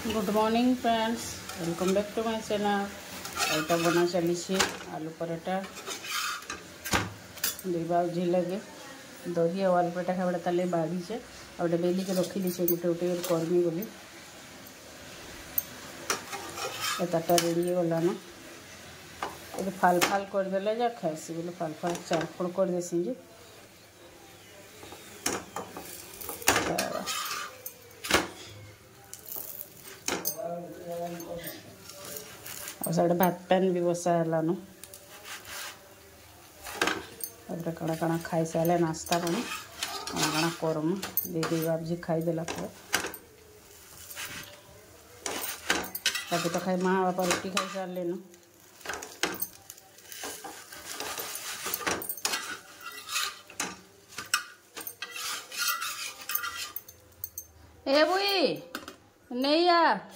Good morning friends, welcome back to my channel. एटा बना चली आलू पराठा दुई बाउजी लगे दही और आलू पराठा खावा ताले बाढ़ी से और बेली के रखी दी गोटे गोटे करमी बोली ताटा रेडी गलान ये फाल फाल करदे जा खासी बोले फाल फाल चारफोड़ कर देसी जे और साढ़े भात पैन भी बसा है कड़ा कड़ा खाई सारे नाश्ता पानी कड़ा करम दे बाबजी खाईदेला तो खाई माँ बापा रोटी खाई सारे न ए बुई नहीं यार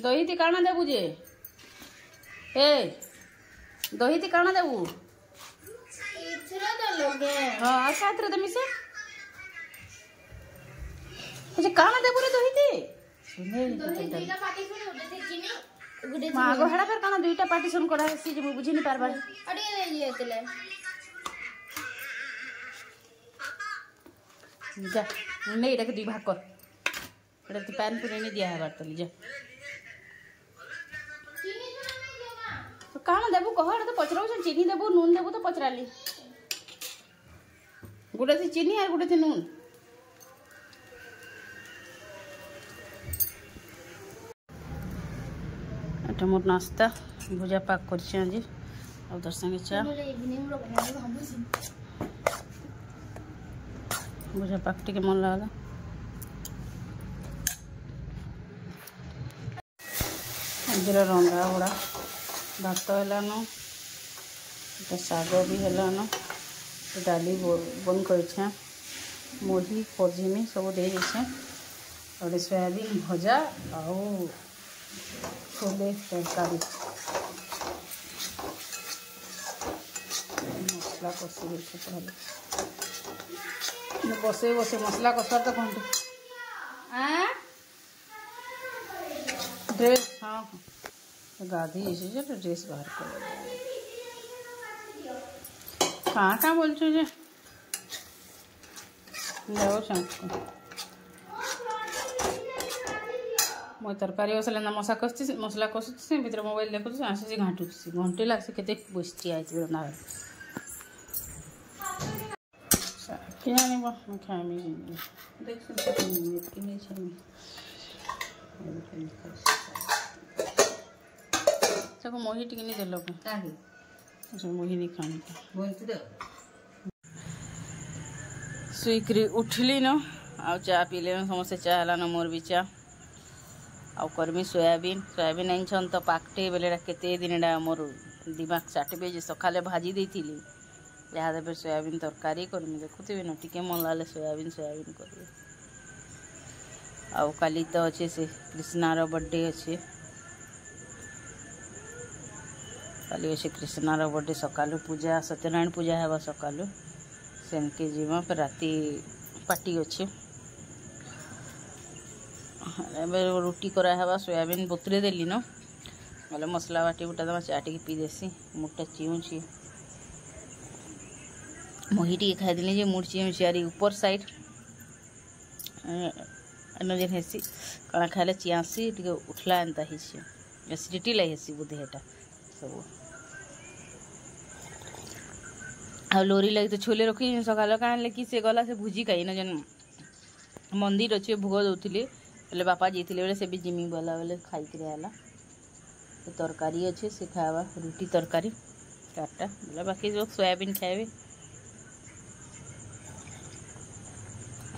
दही ती काना देबू जे ए दही ती काना देबू हाँ आ साथ रे दमी से अच्छा काना देबू रे दही ती दुईटा पार्टीशन होते चीनी मां गो हेडा फेर काना दुईटा पार्टीशन करा हेसी जे मु बुझी नि पारबा अडी ले लियतले जा नहीं एटा के दुई भाग कर एटा ती पैन पुरे नि दिया है तली जा काना देबू कह तो पचरा चीनी देबू नून देबू तो पचराली गोटे थी चीनी और गोटे थी नून एटा मोर नाश्ता भुजा पाक कर उधर संगे चा भुजा पाक टी मन लगा आज रंधा गुड़ा भात है शाग भी है डाली बन कर मुढ़ी पजिमी सब दे और सोयाबीन भजा आउ छोले तरकारी मसला कषी बसे बसे मसला कषार तो कहते ड्रेस हाँ गाधी तो ड्रेस बाहर कर कहाँ कहाँ बोल जे जाओ मैं तरकारी बसले ना मसला कषुची भर मोबाइल देखुची आसी घाटुची घंटे लगे केते बसती आई रंधा कि जान खाई देखो मोही टी नहीं देल मोही नहीं खानी सुईकरी उठली न आ चा पीले समस्ते चा है मोर भी चा आ करमी सोयाबीन सोयाबीन आईन तो पाकटे बेले केते दिन मोर दिमाग चाटे जे सकाले भाजी देती जहाँ देवे सोयाबीन तरकारी करमी देखुवे न टी मन लगे सोयाबीन सोयाबीन कर आली तो अच्छे से कृष्णार बर्थडे अच्छे काली अच्छे कृष्णार बर्थडे सकालू पूजा सत्यनारायण पूजा है सकालू सेनके जीवा फिर राति पार्टी अच्छे रुटी करा है सोयाबीन बतुरे देली न बोले मसला बाटी बुटा दमा चाटी पी देसी मुटा चिऊँची मोही टी खाईदेली जे मुड़ चिऊँची आरी ऊपर साइड जेन हेसी कणा खाइले चियांसी टी उठला एंता एसिडिटी लगे हेसी बुद्धि हेटा सब आ लोरी लगी तो छोले रखी सकाल कण कि से गला से भुजी खाई न जेन मंदिर अच्छे भोग दौले बोले बापा जाते बेले से भी जिमी बोला बोले खाई तो तरकारी अच्छे से खावा रुटी तरकारी चार्टा बोले बाकी जो सोयाबीन खाए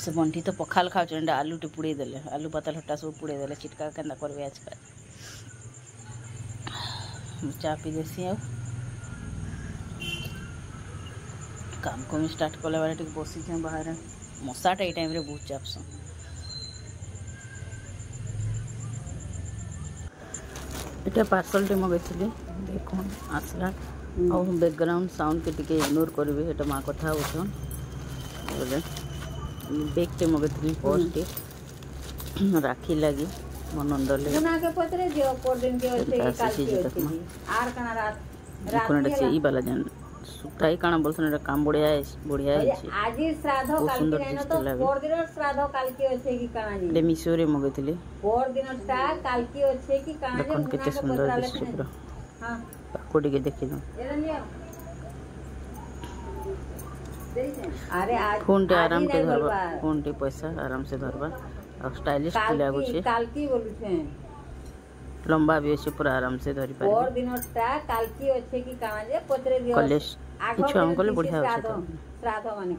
से बंटी तो पखाल खाऊ आलू टे पुड़े देले आलू पताल हटा सब पुड़े देले चिटका केन्दा करबे आज का चा पी देसी आ काम को स्टार्ट कला बेले टे बसी बाहर मशाटा ये टाइम रे बहुत चापस ये पार्सल टे मगैली देखो आसला और बैकग्राउंड साउंड के टिके इग्नोर करेंगे हेटा माँ कथा होछन बोले बैग टे मगेथली पर्स टे राखी लगी मनंद ले उना के पत्रे जो पर दिन के होते काल के होते आर कना रात कोनडा से ई वाला जन सुताई काना बोलसन एटा काम बढ़िया है आज श्राद्ध काल के न तो पर दिन श्राद्ध काल के होते की काना जी ले मिसोरे मगेथली पर दिन ता काल के होते की काना जे देखन केते सुंदर दिसु पूरा हां कोडी के देखि दो एरा लिया अरे आज फोन टे आराम से धरबा फोन टे पैसा आराम से धरबा और स्टाइलिश लागो छे काल की बोलु छे लंबा भी আছে पूरा आराम से धरि पारे और दिनटा काल की আছে की काना जे पत्रे दियो कलेश কিছু हम कले बढ़िया আছে तो श्राद्ध माने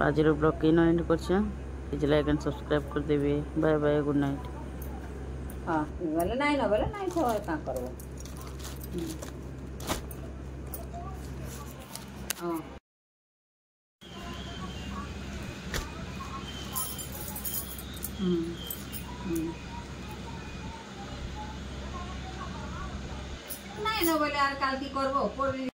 आज रो ब्लॉग के एंड करछे प्लीज लाइक एंड सब्सक्राइब कर देबे बाय बाय गुड नाइट हां बोले नहीं तो का करबो हां नहीं बोले यार काल की करबो